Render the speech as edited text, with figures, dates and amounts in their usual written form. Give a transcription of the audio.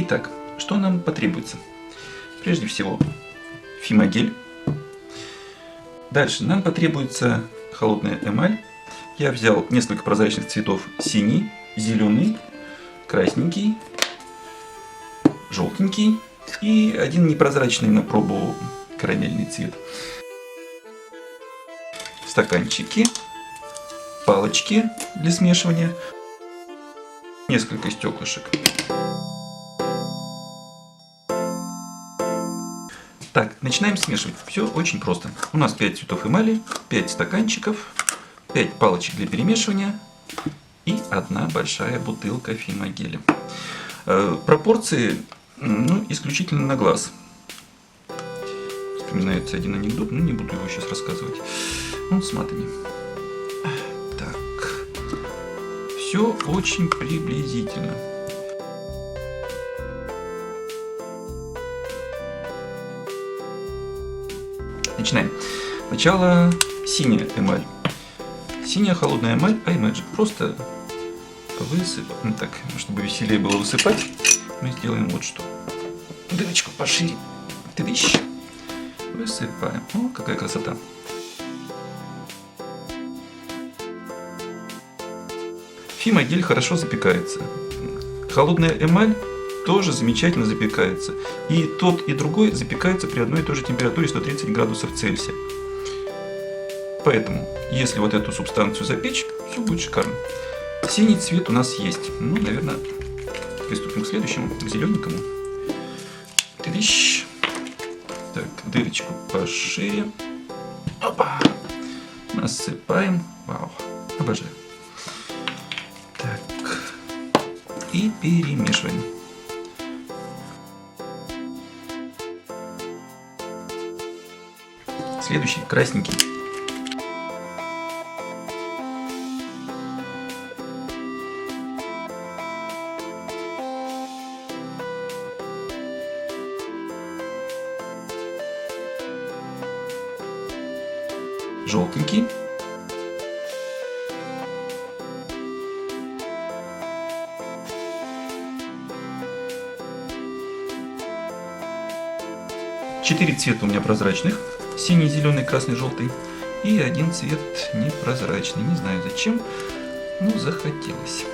Итак, что нам потребуется? Прежде всего, фимогель. Дальше нам потребуется холодная эмаль. Я взял несколько прозрачных цветов: синий, зеленый, красненький, желтенький и один непрозрачный на пробу карамельный цвет. Стаканчики, палочки для смешивания, несколько стеклышек. Так, начинаем смешивать. Все очень просто. У нас 5 цветов эмали, 5 стаканчиков, 5 палочек для перемешивания и одна большая бутылка фимогеля. Пропорции исключительно на глаз. Вспоминается один анекдот, но не буду его сейчас рассказывать. Вот смотри. Так. Все очень приблизительно. Начинаем. Сначала синяя эмаль. Синяя холодная эмаль iMagic. Просто высыпаем. Так, чтобы веселее было высыпать, мы сделаем вот что. Дырочку пошире. Тыдыщ. Высыпаем. О, какая красота. Фимогель хорошо запекается. Холодная эмаль тоже замечательно запекается. И тот, и другой запекается при одной и той же температуре 130 градусов Цельсия. Поэтому, если вот эту субстанцию запечь, все будет шикарно. Синий цвет у нас есть. Ну, наверное, приступим к следующему, к зелененькому. Тыдыщ. Так, дырочку пошире. Опа! Насыпаем. Вау, обожаю. Так. И перемешиваем. Следующий красненький. Желтенький. Четыре цвета у меня прозрачных. Синий, зеленый, красный, желтый. И один цвет непрозрачный. Не знаю зачем, но захотелось.